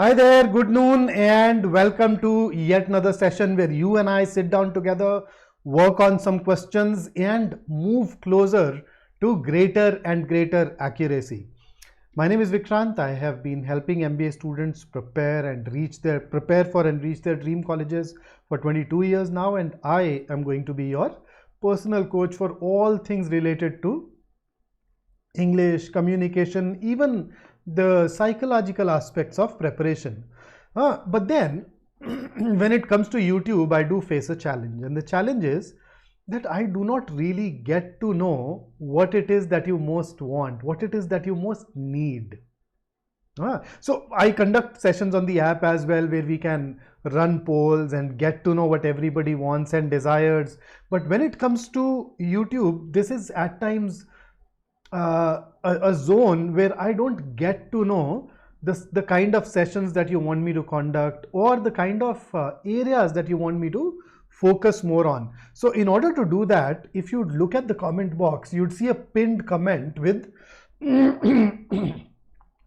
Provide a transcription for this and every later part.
Hi there, good noon, and welcome to yet another session where you and I sit down together, work on some questions, and move closer to greater and greater accuracy. My name is Vikrant. I have been helping MBA students prepare for and reach their dream colleges for 22 years now, and I am going to be your personal coach for all things related to English, communication, even the psychological aspects of preparation. But then, when it comes to YouTube, I do face a challenge, and the challenge is that I do not really get to know what it is that you most want, what it is that you most need. So I conduct sessions on the app as well where we can run polls and get to know what everybody wants and desires. But when it comes to YouTube, this is at times a zone where I don't get to know the kind of sessions that you want me to conduct or the kind of areas that you want me to focus more on. So in order to do that, if you look at the comment box, you'd see a pinned comment with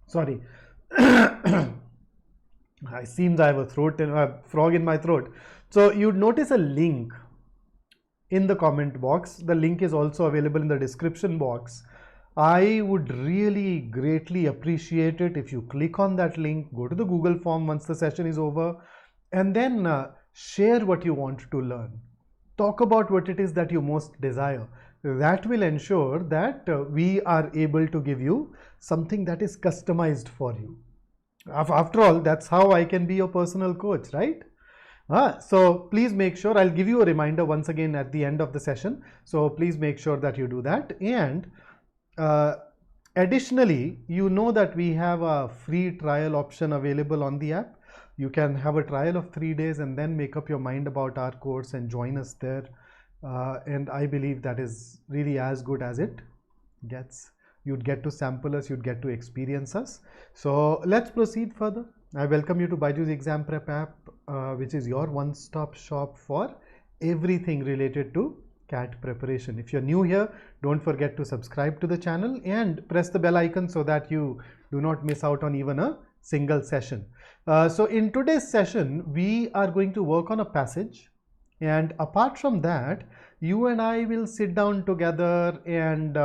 sorry. It seems I have a frog in my throat. So you'd notice a link in the comment box. The link is also available in the description box. I would really greatly appreciate it if you click on that link, go to the Google form once the session is over, and then share what you want to learn. Talk about what it is that you most desire. That will ensure that we are able to give you something that is customized for you. After all, that's how I can be your personal coach, right? So please make sure, I'll give you a reminder once again at the end of the session. So please make sure that you do that. And additionally, you know that we have a free trial option available on the app. You can have a trial of 3 days and then make up your mind about our course and join us there. And I believe that is really as good as it gets. You'd get to sample us, you'd get to experience us. So let's proceed further. I welcome you to BYJU'S Exam Prep app, which is your one-stop shop for everything related to CAT preparation. If you're new here, don't forget to subscribe to the channel and press the bell icon so that you do not miss out on even a single session. So in today's session, we are going to work on a passage. And apart from that, you and I will sit down together and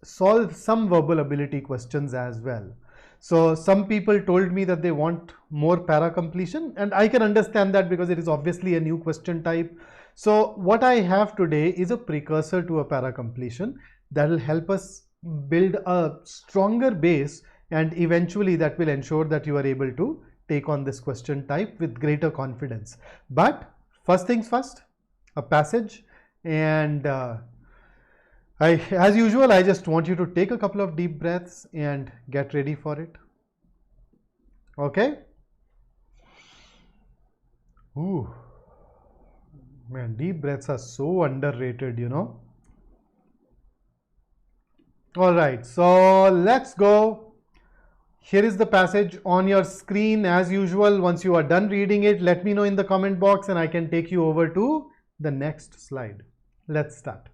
solve some verbal ability questions as well. So some people told me that they want more para completion, and I can understand that because it is obviously a new question type. So what I have today is a precursor to a para completion that will help us build a stronger base, and eventually that will ensure that you are able to take on this question type with greater confidence. But first things first, a passage, and as usual, I just want you to take a couple of deep breaths and get ready for it. Okay? Ooh. Man, deep breaths are so underrated, you know. All right, so let's go. Here is the passage on your screen as usual. Once you are done reading it, let me know in the comment box and I can take you over to the next slide. Let's start.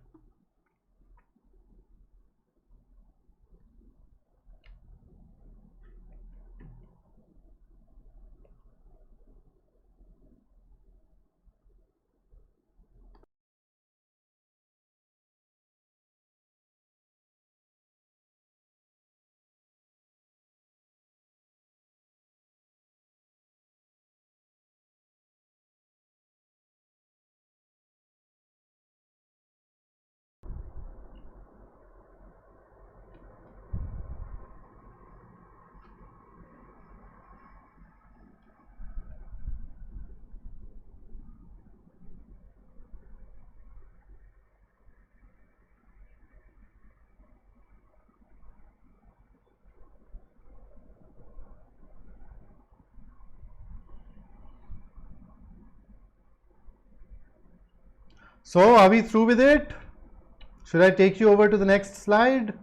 So are we through with it? Should I take you over to the next slide?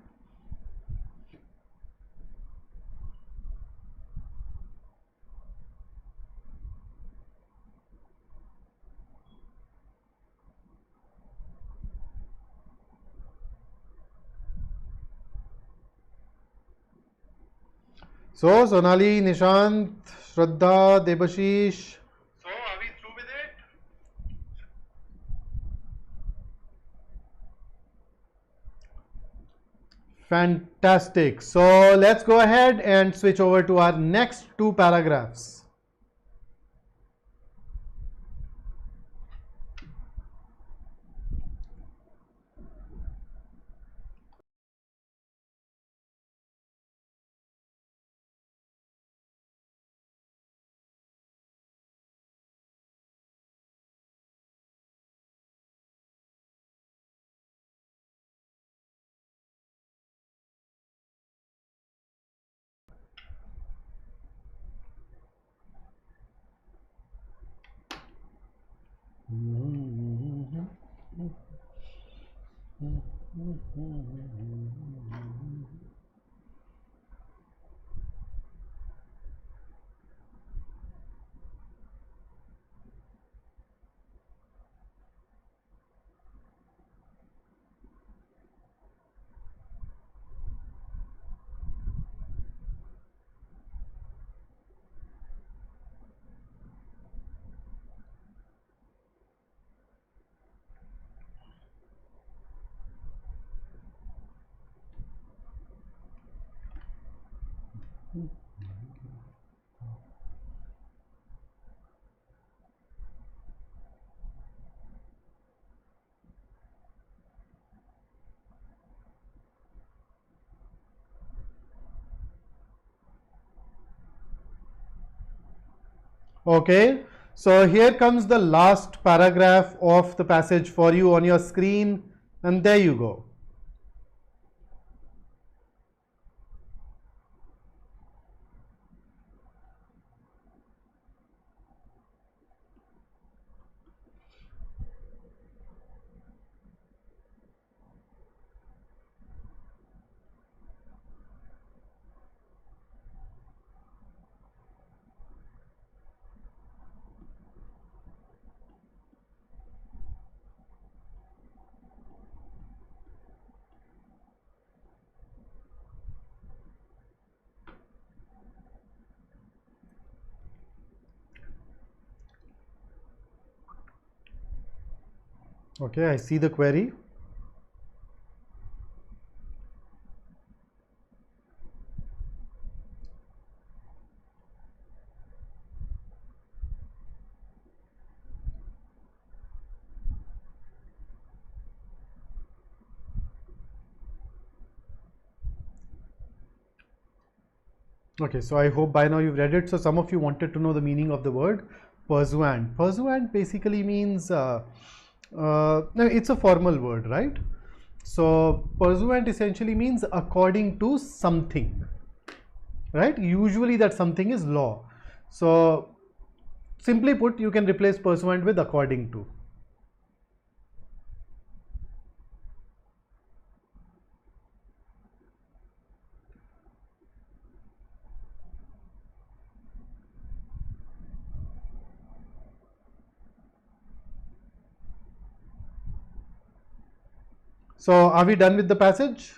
So Sonali, Nishant, Shraddha, Debashish. So are we through with it? Fantastic. So let's go ahead and switch over to our next two paragraphs. Okay, so here comes the last paragraph of the passage for you on your screen, and there you go. Okay, I see the query. Okay, so I hope by now you've read it. So some of you wanted to know the meaning of the word pursuant. Pursuant basically means, no, it's a formal word, right? So pursuant essentially means according to something, right? Usually that something is law. So simply put, you can replace pursuant with according to. So are we done with the passage?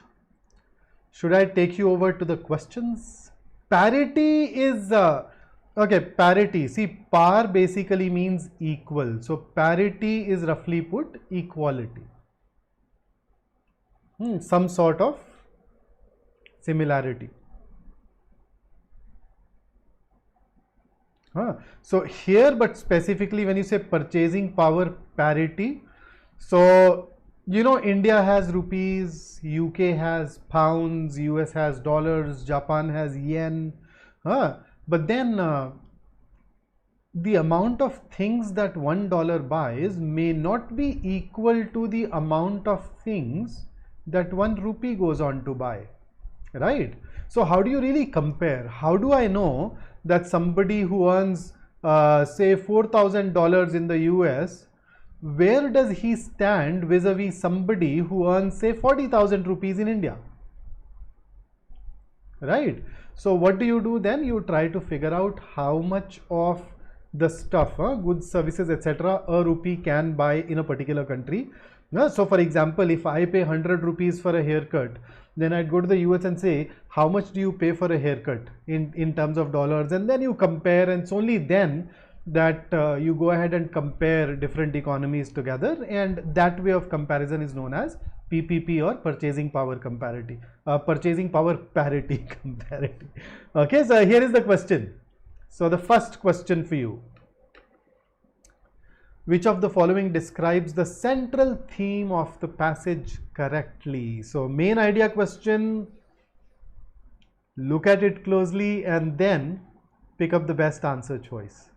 Should I take you over to the questions? Parity is, okay, parity. See, par basically means equal. So parity is roughly put equality. Some sort of similarity. So here, but specifically when you say purchasing power parity, so you know India has rupees, UK has pounds, US has dollars, Japan has yen, but then the amount of things that $1 buys may not be equal to the amount of things that 1 rupee goes on to buy, right? So how do you really compare? How do I know that somebody who earns say $4,000 in the US, where does he stand vis-a-vis somebody who earns say 40,000 rupees in India, right? So what do you do then? You try to figure out how much of the stuff, goods, services, etc. a rupee can buy in a particular country. So for example, if I pay 100 rupees for a haircut, then I'd go to the US and say, how much do you pay for a haircut in terms of dollars? And then you compare, and it's only then that you go ahead and compare different economies together, and that way of comparison is known as PPP, or purchasing power parity comparity. Okay, so here is the question. So the first question for you: which of the following describes the central theme of the passage correctly? So main idea question, look at it closely and then pick up the best answer choice.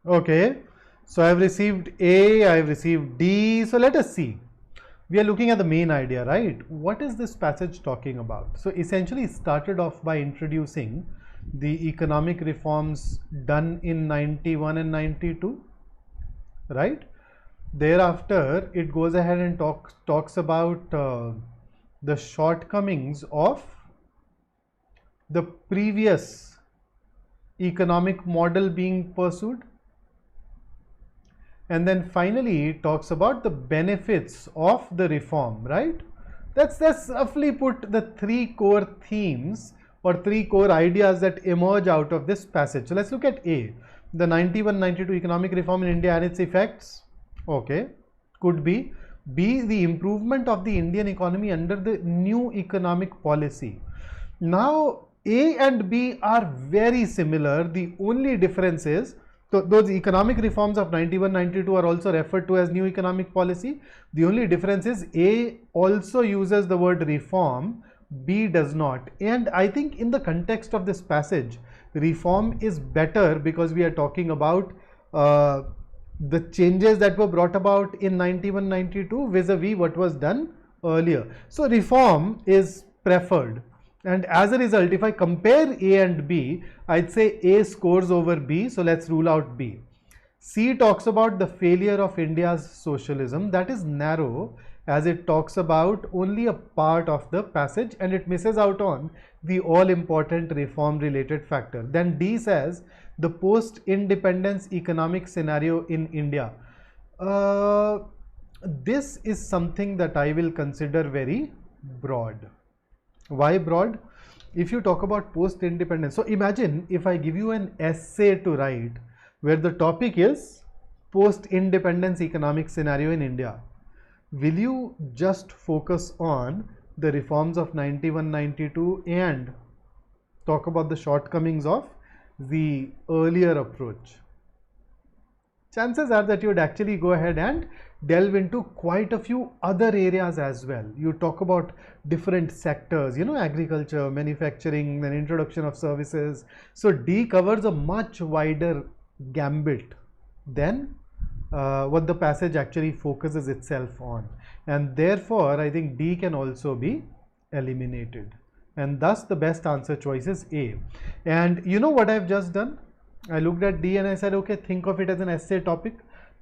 Okay, so I've received A, I've received D. So let us see. We are looking at the main idea, right? What is this passage talking about? So essentially it started off by introducing the economic reforms done in 91 and 92, right? Thereafter, it goes ahead and talks about the shortcomings of the previous economic model being pursued. And then finally it talks about the benefits of the reform, right? That's roughly put the three core themes or three core ideas that emerge out of this passage. So let's look at A, the 91-92 economic reform in India and its effects. Okay, could be. B, the improvement of the Indian economy under the new economic policy. Now A and B are very similar. The only difference is, so those economic reforms of 91-92 are also referred to as new economic policy. The only difference is A also uses the word reform, B does not. And I think in the context of this passage, reform is better because we are talking about the changes that were brought about in 91-92 vis-a-vis what was done earlier. So reform is preferred. And as a result, if I compare A and B, I'd say A scores over B, so let's rule out B. C talks about the failure of India's socialism. That is narrow, as it talks about only a part of the passage and it misses out on the all-important reform-related factor. Then D says the post-independence economic scenario in India. This is something that I will consider very broad. Why broad? If you talk about post-independence, so imagine if I give you an essay to write where the topic is post-independence economic scenario in India. Will you just focus on the reforms of 91-92 and talk about the shortcomings of the earlier approach? Chances are that you would actually go ahead and delve into quite a few other areas as well. You talk about different sectors, you know, agriculture, manufacturing, then introduction of services. So D covers a much wider gambit than what the passage actually focuses itself on. And therefore, I think D can also be eliminated. And thus the best answer choice is A. And you know what I've just done? I looked at D and I said, okay, think of it as an essay topic.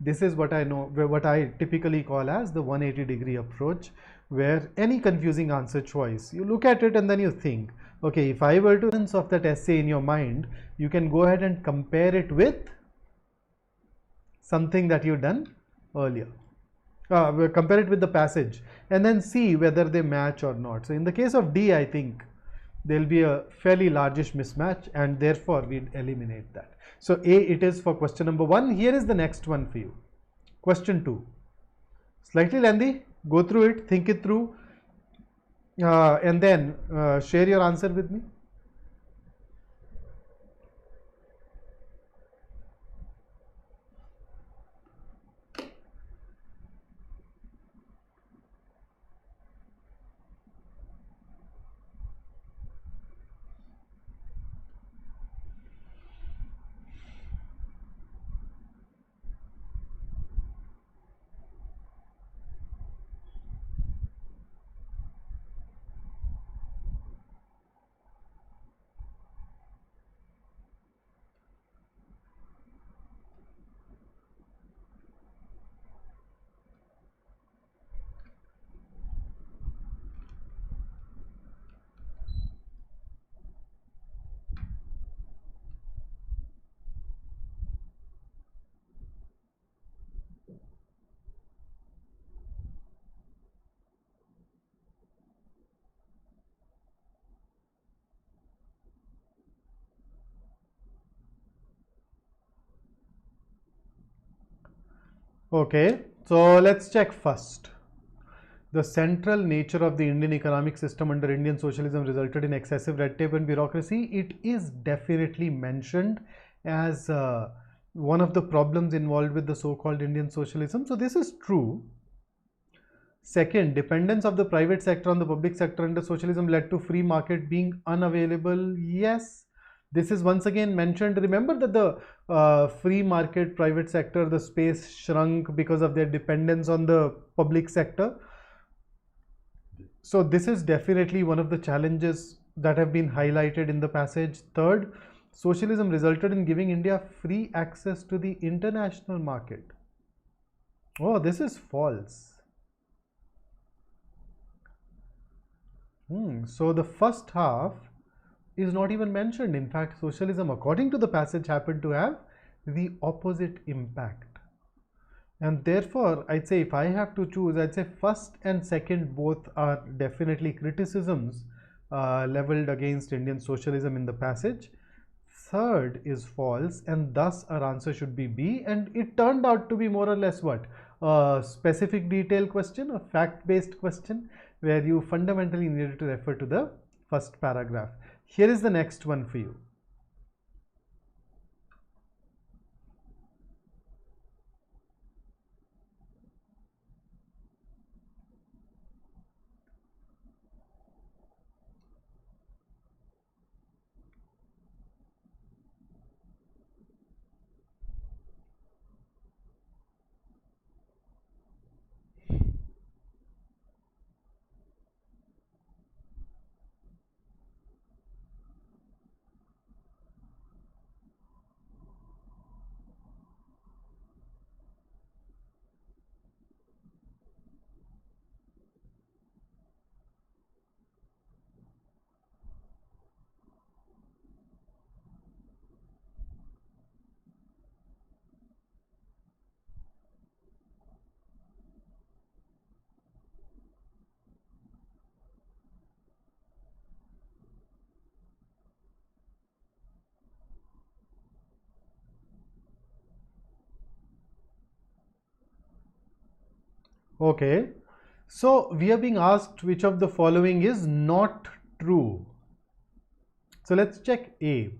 This is what I know, what I typically call as the 180-degree approach, where any confusing answer choice, you look at it and then you think, okay, if I were to of that essay in your mind, you can go ahead and compare it with something that you've done earlier. Compare it with the passage and then see whether they match or not. So in the case of D, I think there will be a fairly largish mismatch and therefore we'd eliminate that. So A it is for question number 1. Here is the next one for you. Question 2. Slightly lengthy. Go through it, think it through, and then share your answer with me. Okay, so let's check first. The central nature of the Indian economic system under Indian socialism resulted in excessive red tape and bureaucracy. It is definitely mentioned as one of the problems involved with the so-called Indian socialism. So this is true. Second, dependence of the private sector on the public sector under socialism led to free market being unavailable. Yes, this is once again mentioned. Remember that the free market private sector, the space shrunk because of their dependence on the public sector. So this is definitely one of the challenges that have been highlighted in the passage. Third, socialism resulted in giving India free access to the international market. Oh, this is false. So the first half is not even mentioned. In fact, socialism, according to the passage, happened to have the opposite impact. And therefore, I'd say if I have to choose, I'd say first and second both are definitely criticisms leveled against Indian socialism in the passage. Third is false, and thus our answer should be B. And it turned out to be more or less what? A specific detail question, a fact-based question, where you fundamentally needed to refer to the first paragraph. Here is the next one for you. Okay, so we are being asked which of the following is not true. So let's check A.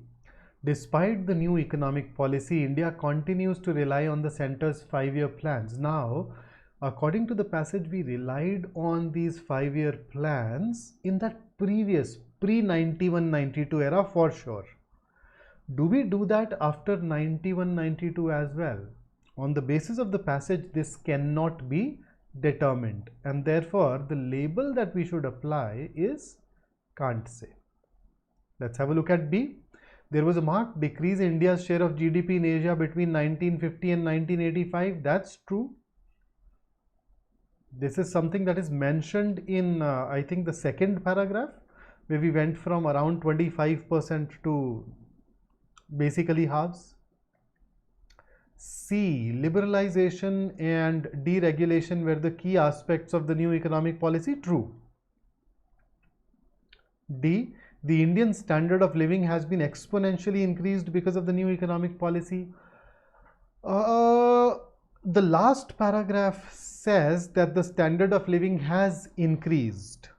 Despite the new economic policy, India continues to rely on the centre's 5-year plans. Now, according to the passage, we relied on these 5-year plans in that previous pre-91-92 era for sure. Do we do that after 91-92 as well? On the basis of the passage, this cannot be determined, and therefore the label that we should apply is can't say. Let's have a look at B. There was a marked decrease in India's share of GDP in Asia between 1950 and 1985. That's true. This is something that is mentioned in I think the second paragraph, where we went from around 25% to basically halves. C. Liberalization and deregulation were the key aspects of the new economic policy. True. D. The Indian standard of living has been exponentially increased because of the new economic policy. The last paragraph says that the standard of living has increased.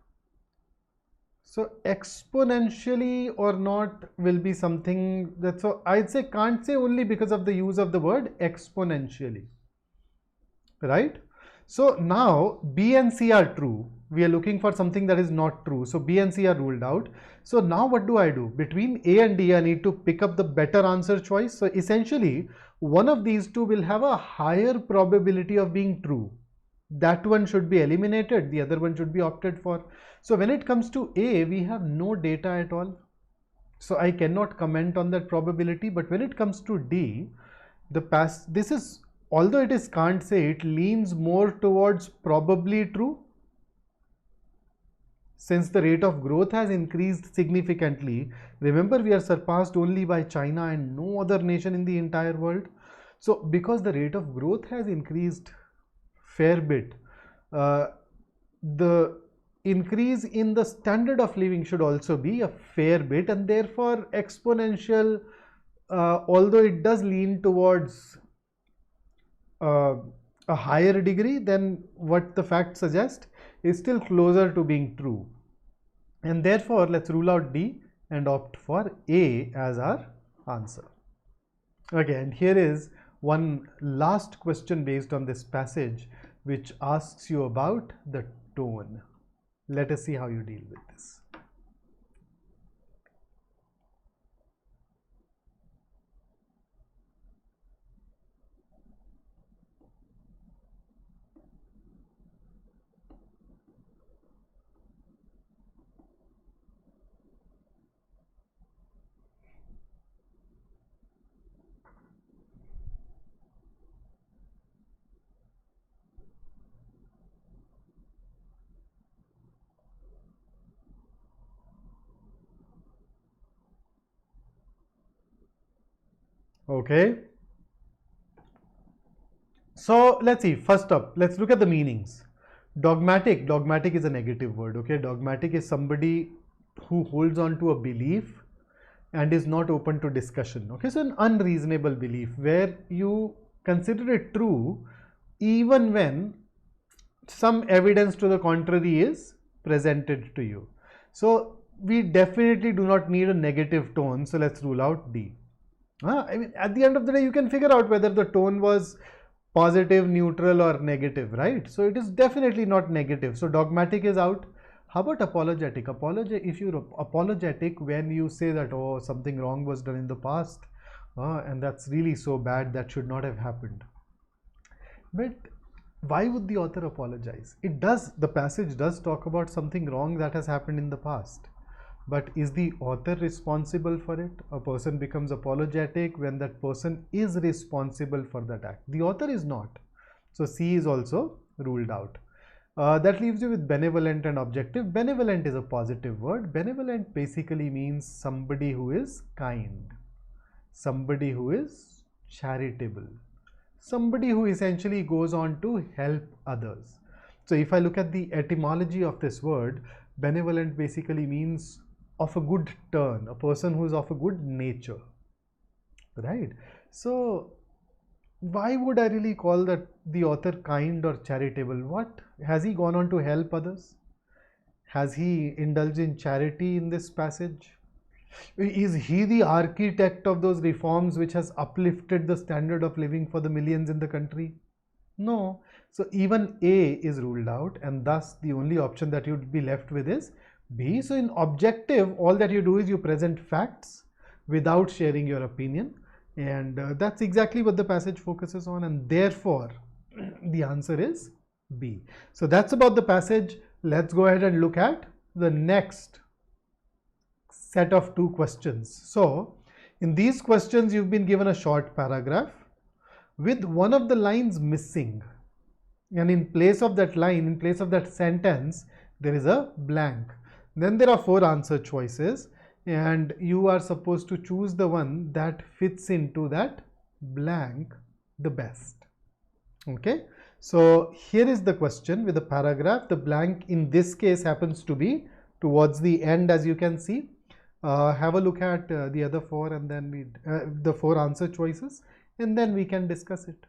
So exponentially or not will be something that, so I'd say can't say only because of the use of the word exponentially, right? So now B and C are true. We are looking for something that is not true. So B and C are ruled out. So now what do I do? Between A and D, I need to pick up the better answer choice. So essentially, one of these two will have a higher probability of being true. That one should be eliminated, the other one should be opted for. So when it comes to A, we have no data at all. So I cannot comment on that probability. But when it comes to D, this is, although it is can't say, it leans more towards probably true. Since the rate of growth has increased significantly, remember we are surpassed only by China and no other nation in the entire world. So because the rate of growth has increased fair bit, the increase in the standard of living should also be a fair bit, and therefore exponential, although it does lean towards a a higher degree, then what the fact suggests is still closer to being true. And therefore, let's rule out D and opt for A as our answer. Okay, and here is one last question based on this passage, which asks you about the tone. Let us see how you deal with this. Okay. So let's see, first up, let's look at the meanings. Dogmatic is a negative word, okay? Dogmatic is somebody who holds on to a belief and is not open to discussion, okay? So an unreasonable belief where you consider it true even when some evidence to the contrary is presented to you. So we definitely do not need a negative tone, so let's rule out D. I mean, at the end of the day, you can figure out whether the tone was positive, neutral, or negative, right? So it is definitely not negative. So dogmatic is out. How about apologetic? If you're apologetic when you say that, oh, something wrong was done in the past, and that's really so bad, that should not have happened. But why would the author apologize? The passage does talk about something wrong that has happened in the past. But is the author responsible for it? A person becomes apologetic when that person is responsible for that act. The author is not. So C is also ruled out. That leaves you with benevolent and objective. Benevolent is a positive word. Benevolent basically means somebody who is kind, somebody who is charitable, somebody who essentially goes on to help others. So if I look at the etymology of this word, benevolent basically means of a good turn, a person who is of a good nature, right? So why would I really call the author kind or charitable? What has he gone on to help others? Has he indulged in charity in this passage? Is he the architect of those reforms which has uplifted the standard of living for the millions in the country? No. So even A is ruled out, and thus the only option that you'd be left with is B. So in objective, all that you do is you present facts without sharing your opinion, and that's exactly what the passage focuses on, and therefore the answer is B. So that's about the passage. Let's go ahead and look at the next set of two questions. So in these questions, you've been given a short paragraph with one of the lines missing, and in place of that line, in place of that sentence, there is a blank. Then there are 4 answer choices, and you are supposed to choose the one that fits into that blank the best. Okay, so here is the question with the paragraph. The blank in this case happens to be towards the end, as you can see. Have a look at the other 4, and then the 4 answer choices, and then we can discuss it.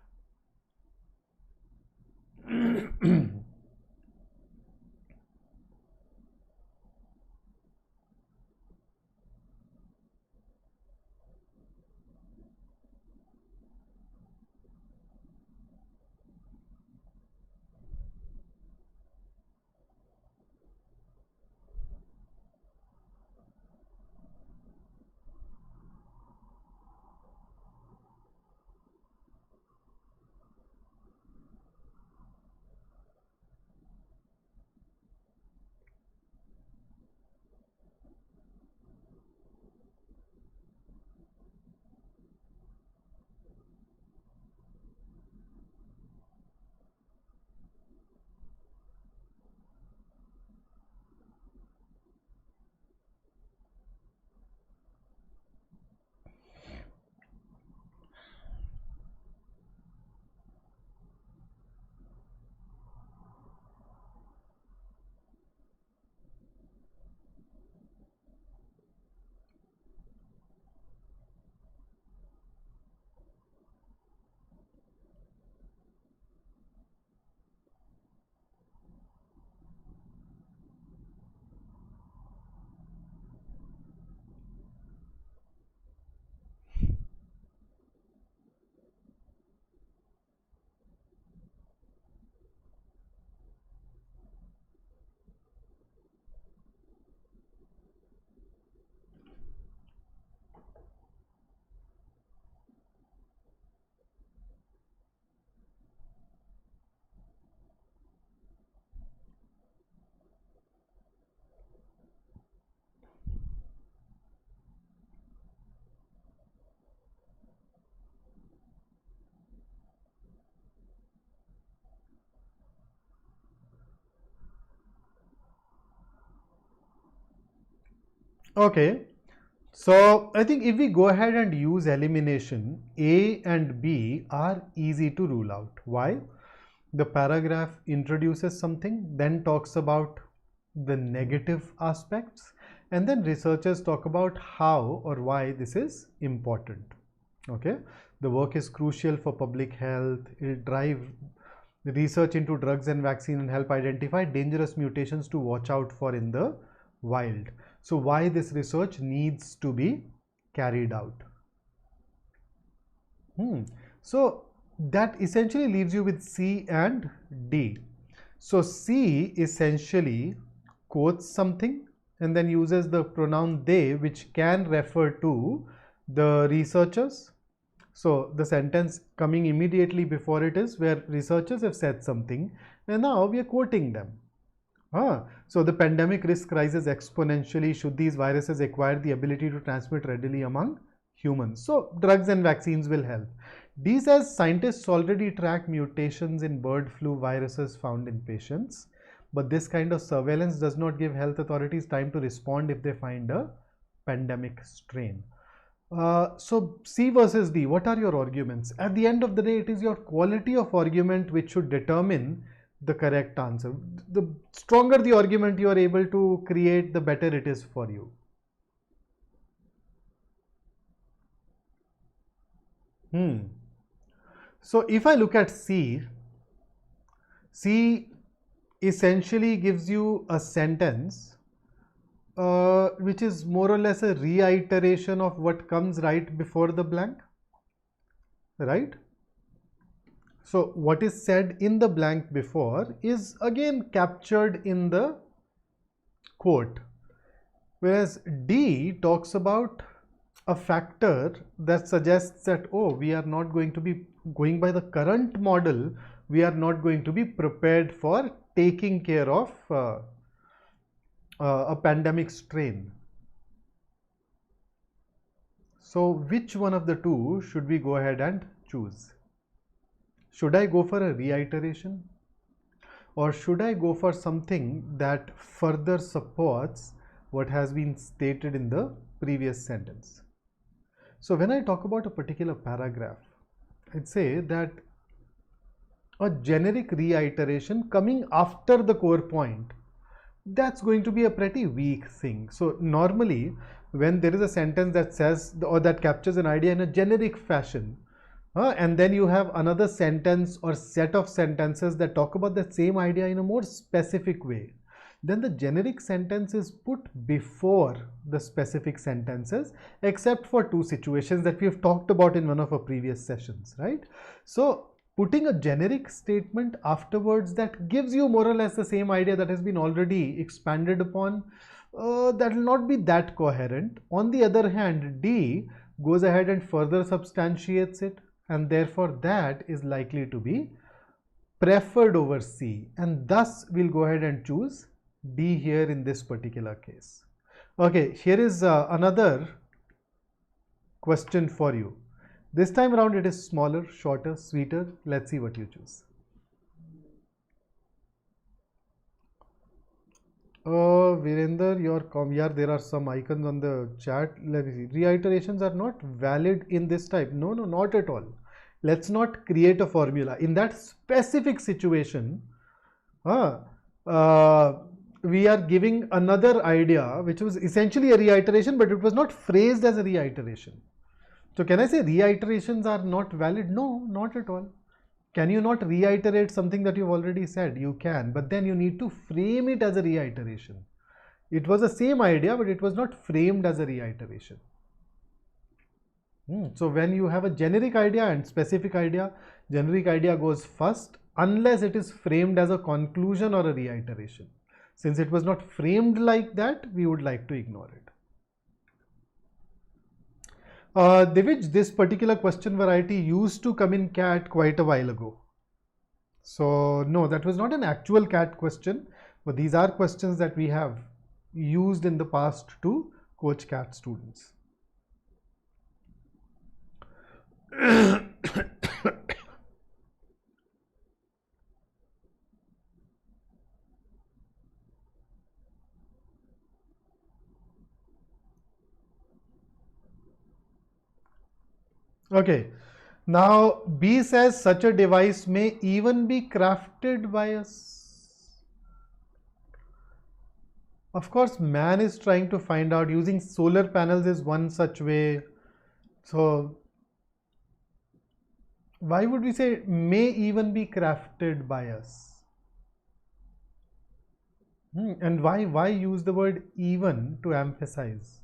Okay. So I think if we go ahead and use elimination, A and B are easy to rule out. Why? The paragraph introduces something, then talks about the negative aspects, and then researchers talk about how or why this is important. Okay, the work is crucial for public health. It will drive research into drugs and vaccine and help identify dangerous mutations to watch out for in the wild. So why this research needs to be carried out. So that essentially leaves you with C and D. So C essentially quotes something and then uses the pronoun they, which can refer to the researchers. So the sentence coming immediately before it is where researchers have said something and now we are quoting them. So the pandemic risk rises exponentially should these viruses acquire the ability to transmit readily among humans. So drugs and vaccines will help. D says scientists already track mutations in bird flu viruses found in patients, but this kind of surveillance does not give health authorities time to respond if they find a pandemic strain. So C versus D, what are your arguments? At the end of the day, it is your quality of argument which should determine the correct answer. The stronger the argument you are able to create, the better it is for you. So if I look at C essentially gives you a sentence which is more or less a reiteration of what comes right before the blank, right? So what is said in the blank before is again captured in the quote, whereas D talks about a factor that suggests that, oh, we are not going to be going by the current model, we are not going to be prepared for taking care of a pandemic strain. So which one of the two should we go ahead and choose? Should I go for a reiteration, or should I go for something that further supports what has been stated in the previous sentence? So when I talk about a particular paragraph, I'd say that a generic reiteration coming after the core point, that's going to be a pretty weak thing. So normally when there is a sentence that says or that captures an idea in a generic fashion, and then you have another sentence or set of sentences that talk about the same idea in a more specific way, then the generic sentence is put before the specific sentences, except for two situations that we have talked about in one of our previous sessions, right? So putting a generic statement afterwards that gives you more or less the same idea that has been already expanded upon, that will not be that coherent. On the other hand, D goes ahead and further substantiates it, and therefore that is likely to be preferred over C, and thus we'll go ahead and choose D here in this particular case. Okay, here is another question for you. This time around it is smaller, shorter, sweeter. Let's see what you choose. Virender, there are some icons on the chat. Let me see. Reiterations are not valid in this type. No, not at all. Let's not create a formula. In that specific situation, we are giving another idea which was essentially a reiteration, but it was not phrased as a reiteration. So can I say reiterations are not valid? No, not at all. Can you not reiterate something that you've already said? You can, but then you need to frame it as a reiteration. It was the same idea, but it was not framed as a reiteration. So when you have a generic idea and specific idea, generic idea goes first unless it is framed as a conclusion or a reiteration. Since it was not framed like that, we would like to ignore it. Divij, this particular question variety used to come in CAT quite a while ago. So no, that was not an actual CAT question, but these are questions that we have used in the past to coach CAT students. Okay. Now B says such a device may even be crafted by us. Of course, man is trying to find out, using solar panels is one such way. So why would we say may even be crafted by us? And why use the word even to emphasize?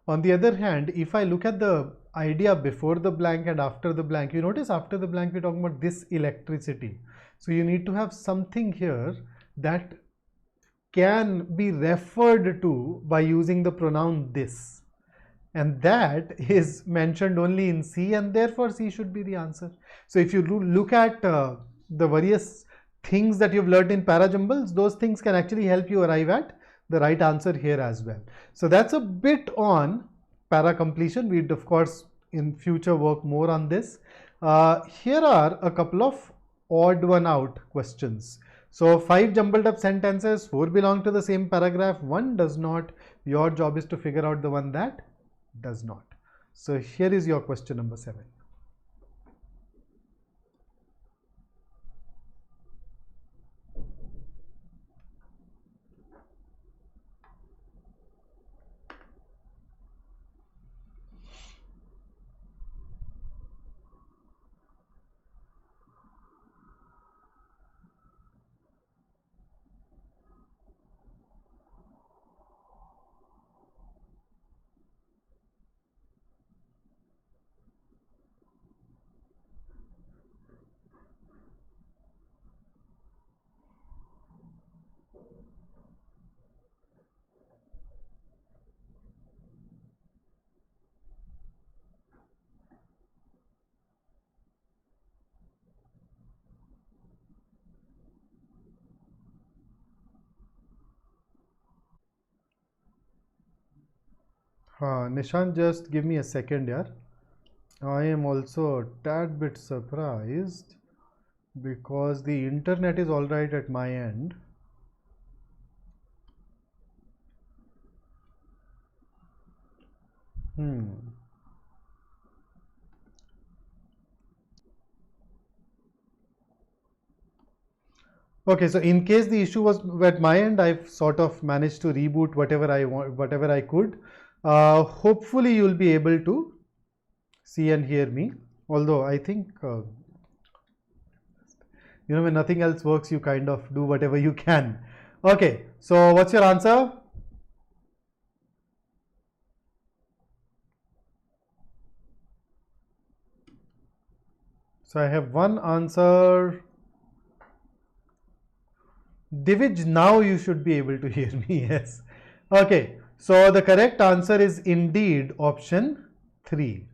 On the other hand, if I look at the idea before the blank and after the blank, you notice after the blank we're talking about this electricity. So you need to have something here that can be referred to by using the pronoun this, and that is mentioned only in C, and therefore C should be the answer. So if you look at the various things that you've learned in parajumbles, those things can actually help you arrive at the right answer here as well. So that's a bit on para completion. We'd of course in future work more on this. Here are a couple of odd one out questions. So 5 jumbled up sentences, 4 belong to the same paragraph, 1 does not. Your job is to figure out the one that does not. So here is your question number 7. Nishant, just give me a second here. I am also a tad bit surprised because the internet is all right at my end. Okay, so in case the issue was at my end, I've sort of managed to reboot whatever I want, whatever I could. Hopefully you'll be able to see and hear me. Although I think, when nothing else works, you kind of do whatever you can. Okay, so what's your answer? So I have one answer. Divij, now you should be able to hear me. Yes. Okay, so the correct answer is indeed option 3.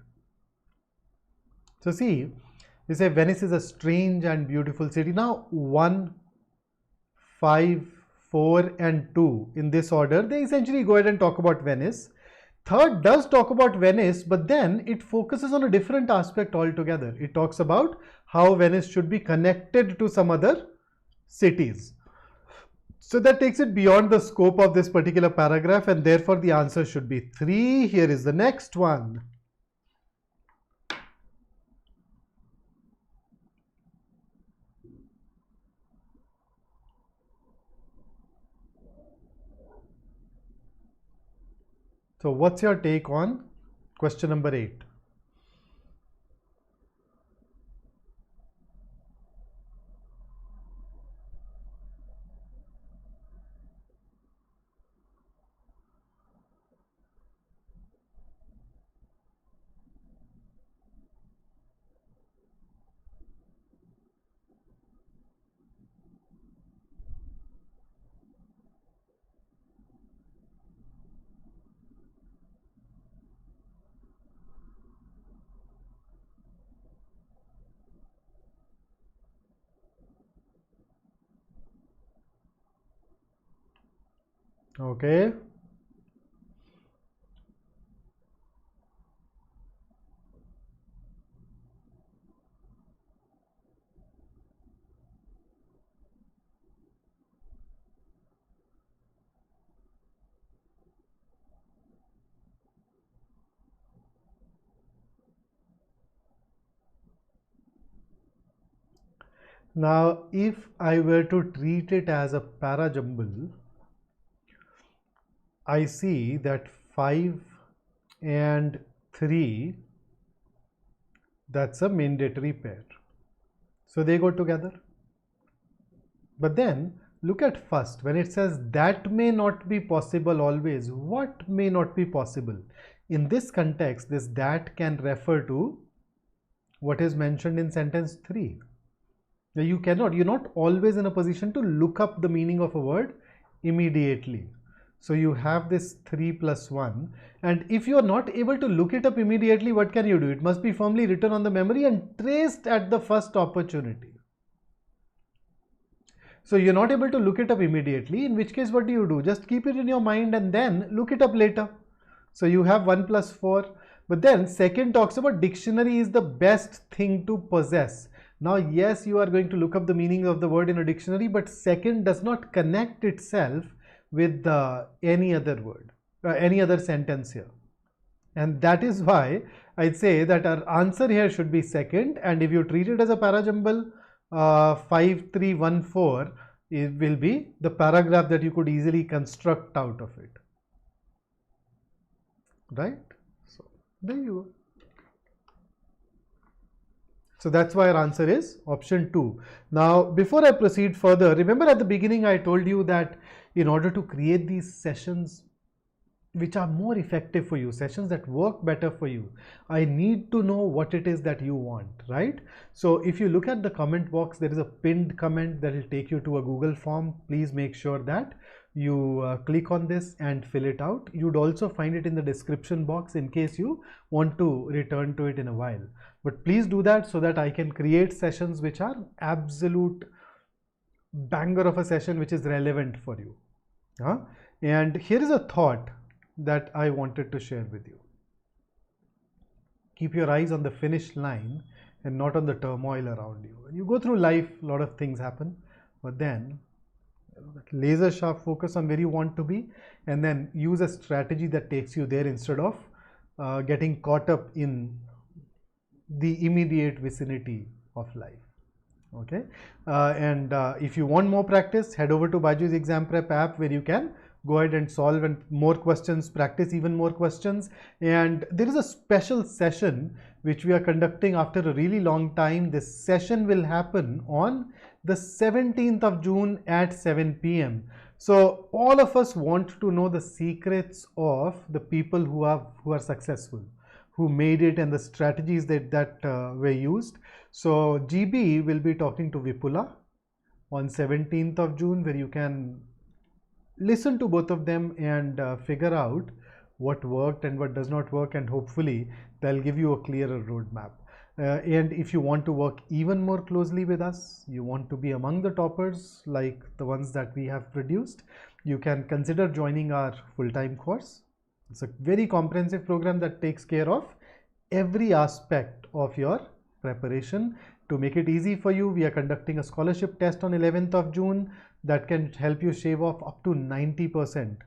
So see, they say Venice is a strange and beautiful city. Now 1, 5, 4 and 2 in this order, they essentially go ahead and talk about Venice. Third does talk about Venice, but then it focuses on a different aspect altogether. It talks about how Venice should be connected to some other cities. So that takes it beyond the scope of this particular paragraph, and therefore the answer should be 3. Here is the next one. So what's your take on question number 8? Okay. Now, if I were to treat it as a parajumble, I see that 5 and 3, that's a mandatory pair. So they go together. But then look at first, when it says that may not be possible always, what may not be possible? In this context, this that can refer to what is mentioned in sentence 3. Now you're not always in a position to look up the meaning of a word immediately. So you have this 3 plus 1, and if you are not able to look it up immediately, what can you do? It must be firmly written on the memory and traced at the first opportunity. So you're not able to look it up immediately, in which case what do? Just keep it in your mind and then look it up later. So you have 1 plus 4, but then second talks about dictionary is the best thing to possess. Now yes, you are going to look up the meaning of the word in a dictionary, but second does not connect itself with any other word, any other sentence here. And that is why I'd say that our answer here should be second, and if you treat it as a parajumble, 5, 3, 1, 4, it will be the paragraph that you could easily construct out of it. Right? So there you go. So that's why our answer is option 2. Now, before I proceed further, remember at the beginning I told you that in order to create these sessions which are more effective for you, sessions that work better for you, I need to know what it is that you want, right? So if you look at the comment box, there is a pinned comment that will take you to a Google form. Please make sure that you click on this and fill it out. You'd also find it in the description box in case you want to return to it in a while. But please do that so that I can create sessions which are absolute banger of a session which is relevant for you. And here is a thought that I wanted to share with you. Keep your eyes on the finish line and not on the turmoil around you. When you go through life, a lot of things happen, but then laser sharp focus on where you want to be, and then use a strategy that takes you there instead of getting caught up in the immediate vicinity of life. Okay, and if you want more practice, head over to BYJU'S Exam Prep app, where you can go ahead and solve and more questions, practice even more questions. And there is a special session which we are conducting after a really long time. This session will happen on the 17th of June at 7 p.m. So all of us want to know the secrets of the people who are successful, who made it, and the strategies that were used. So GB will be talking to Vipula on 17th of June, where you can listen to both of them and figure out what worked and what does not work, and hopefully they'll give you a clearer roadmap. And if you want to work even more closely with us, you want to be among the toppers like the ones that we have produced, you can consider joining our full-time course. It's a very comprehensive program that takes care of every aspect of your preparation. To make it easy for you, we are conducting a scholarship test on 11th of June that can help you shave off up to 90%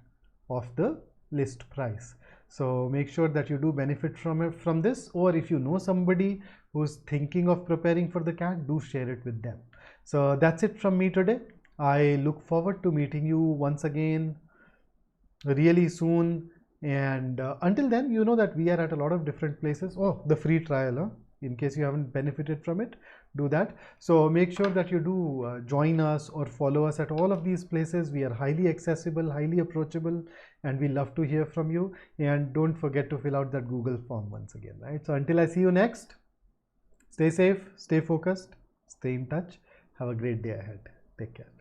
of the list price. So make sure that you do benefit from this, or if you know somebody who's thinking of preparing for the CAT, do share it with them. So that's it from me today. I look forward to meeting you once again really soon. And until then, you know that we are at a lot of different places. Oh, the free trial, in case you haven't benefited from it, do that. So make sure that you do join us or follow us at all of these places. We are highly accessible, highly approachable, and we love to hear from you. And don't forget to fill out that Google form once again, right? So until I see you next, stay safe, stay focused, stay in touch. Have a great day ahead. Take care.